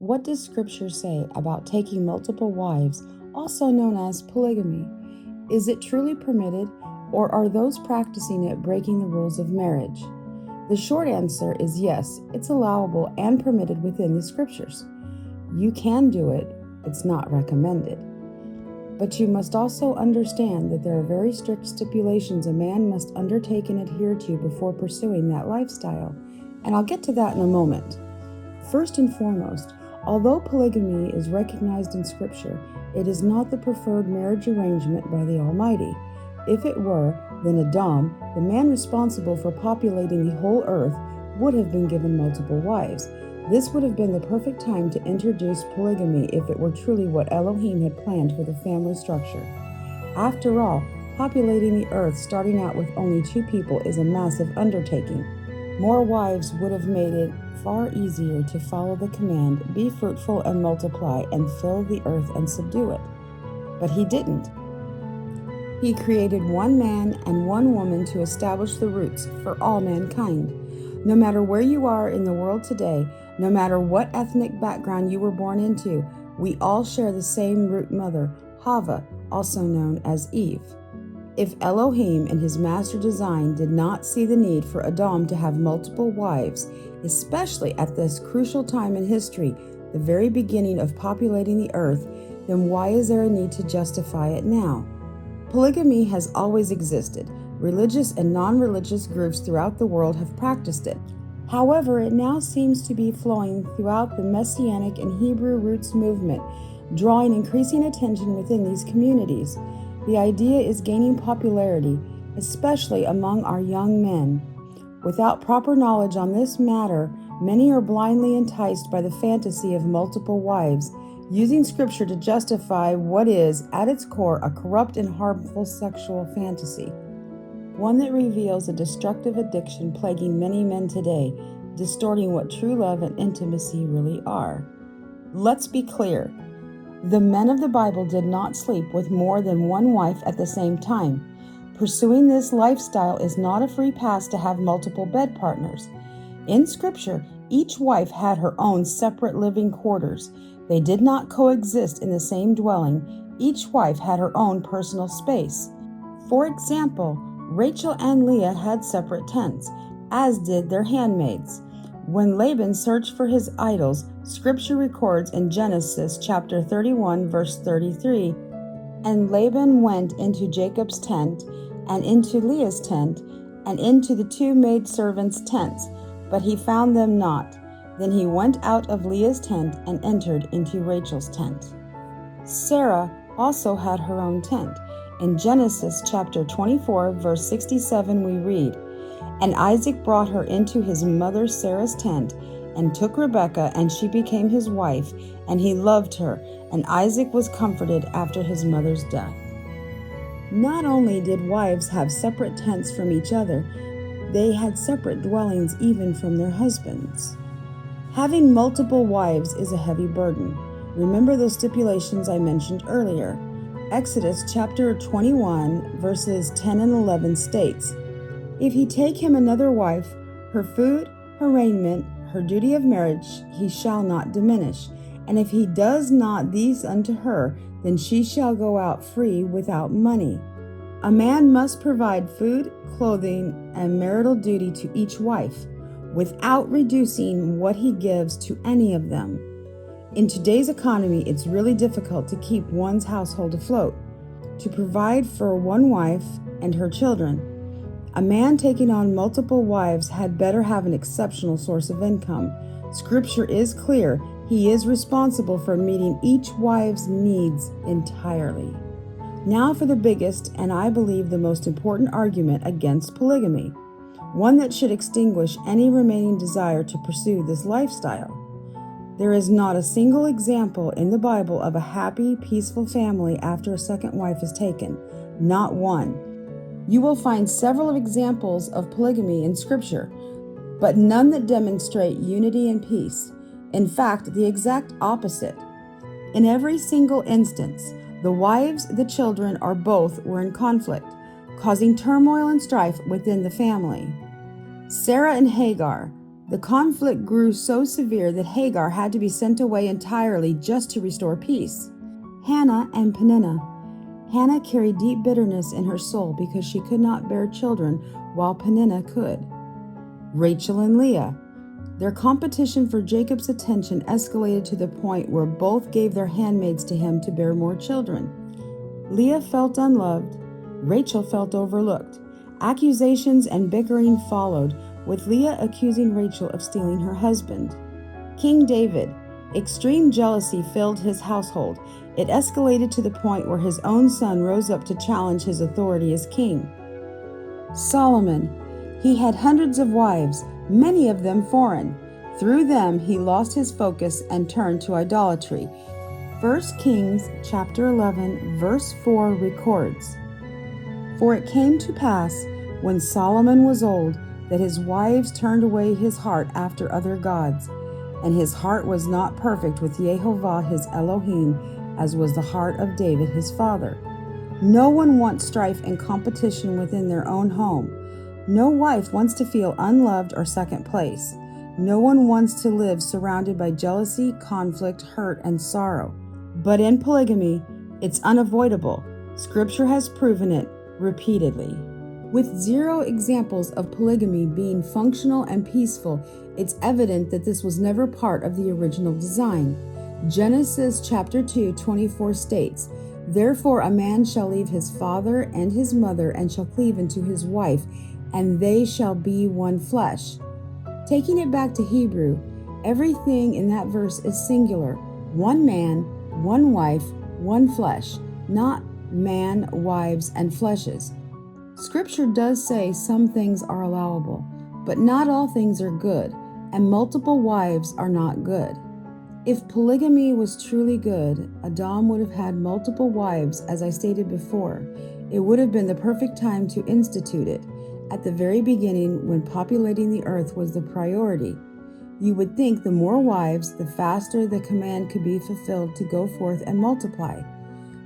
What does Scripture say about taking multiple wives, also known as polygamy? Is it truly permitted, or are those practicing it breaking the rules of marriage? The short answer is yes, it's allowable and permitted within the Scriptures. You can do it, it's not recommended. But you must also understand that there are very strict stipulations a man must undertake and adhere to before pursuing that lifestyle, and I'll get to that in a moment. First and foremost, although polygamy is recognized in Scripture, it is not the preferred marriage arrangement by the Almighty. If it were, then Adam, the man responsible for populating the whole earth, would have been given multiple wives. This would have been the perfect time to introduce polygamy if it were truly what Elohim had planned for the family structure. After all, populating the earth starting out with only 2 people is a massive undertaking. More wives would have made it far easier to follow the command, be fruitful and multiply and fill the earth and subdue it. But he didn't. He created one man and one woman to establish the roots for all mankind. No matter where you are in the world today, no matter what ethnic background you were born into, we all share the same root mother, Hava, also known as Eve. If Elohim in his master design did not see the need for Adam to have multiple wives, especially at this crucial time in history, the very beginning of populating the earth, then why is there a need to justify it now? Polygamy has always existed. Religious and non-religious groups throughout the world have practiced it. However, it now seems to be flowing throughout the Messianic and Hebrew roots movement, drawing increasing attention within these communities. The idea is gaining popularity, especially among our young men. Without proper knowledge on this matter, many are blindly enticed by the fantasy of multiple wives, using Scripture to justify what is, at its core, a corrupt and harmful sexual fantasy. One that reveals a destructive addiction plaguing many men today, distorting what true love and intimacy really are. Let's be clear. The men of the Bible did not sleep with more than one wife at the same time. Pursuing this lifestyle is not a free pass to have multiple bed partners. In Scripture, each wife had her own separate living quarters. They did not coexist in the same dwelling. Each wife had her own personal space. For example, Rachel and Leah had separate tents, as did their handmaids. When Laban searched for his idols, Scripture records in Genesis chapter 31, verse 33, "And Laban went into Jacob's tent, and into Leah's tent, and into the 2 maidservants' tents, but he found them not. Then he went out of Leah's tent and entered into Rachel's tent." Sarah also had her own tent. In Genesis chapter 24, verse 67, we read, "And Isaac brought her into his mother Sarah's tent, and took Rebekah, and she became his wife, and he loved her, and Isaac was comforted after his mother's death." Not only did wives have separate tents from each other, they had separate dwellings even from their husbands. Having multiple wives is a heavy burden. Remember those stipulations I mentioned earlier. Exodus chapter 21, verses 10 and 11 states, "If he take him another wife, her food, her raiment, her duty of marriage, he shall not diminish. And if he does not these unto her, then she shall go out free without money." A man must provide food, clothing, and marital duty to each wife, without reducing what he gives to any of them. In today's economy, it's really difficult to keep one's household afloat, to provide for one wife and her children. A man taking on multiple wives had better have an exceptional source of income. Scripture is clear. He is responsible for meeting each wife's needs entirely. Now for the biggest, and I believe the most important argument against polygamy, one that should extinguish any remaining desire to pursue this lifestyle. There is not a single example in the Bible of a happy, peaceful family after a second wife is taken. Not one. You will find several examples of polygamy in Scripture, but none that demonstrate unity and peace. In fact, the exact opposite. In every single instance, the wives, the children, or both were in conflict, causing turmoil and strife within the family. Sarah and Hagar, The conflict grew so severe that Hagar had to be sent away entirely just to restore peace. Hannah and Peninnah. Hannah carried deep bitterness in her soul because she could not bear children while Peninnah could. Rachel and Leah. Their competition for Jacob's attention escalated to the point where both gave their handmaids to him to bear more children. Leah felt unloved. Rachel felt overlooked. Accusations and bickering followed, with Leah accusing Rachel of stealing her husband. King David. Extreme jealousy filled his household. It escalated to the point where his own son rose up to challenge his authority as king. Solomon. He had hundreds of wives, many of them foreign. Through them, he lost his focus and turned to idolatry. 1 Kings chapter 11, verse 4 records, "For it came to pass, when Solomon was old, that his wives turned away his heart after other gods, and his heart was not perfect with Jehovah his Elohim, as was the heart of David his father." No one wants strife and competition within their own home. No wife wants to feel unloved or second place. No one wants to live surrounded by jealousy, conflict, hurt, and sorrow. But in polygamy, it's unavoidable. Scripture has proven it repeatedly. With 0 examples of polygamy being functional and peaceful, it's evident that this was never part of the original design. Genesis chapter 2:24 states, "Therefore a man shall leave his father and his mother and shall cleave unto his wife, and they shall be one flesh." Taking it back to Hebrew, everything in that verse is singular. One man, one wife, one flesh, not man, wives, and fleshes. Scripture does say some things are allowable, but not all things are good, and multiple wives are not good. If polygamy was truly good, Adam would have had multiple wives, as I stated before. It would have been the perfect time to institute it, at the very beginning when populating the earth was the priority. You would think the more wives, the faster the command could be fulfilled to go forth and multiply.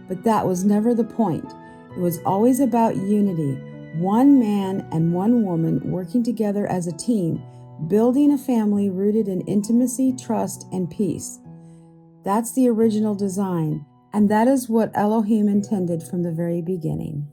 But that was never the point. It was always about unity, one man and one woman working together as a team, building a family rooted in intimacy, trust, and peace. That's the original design, and that is what Elohim intended from the very beginning.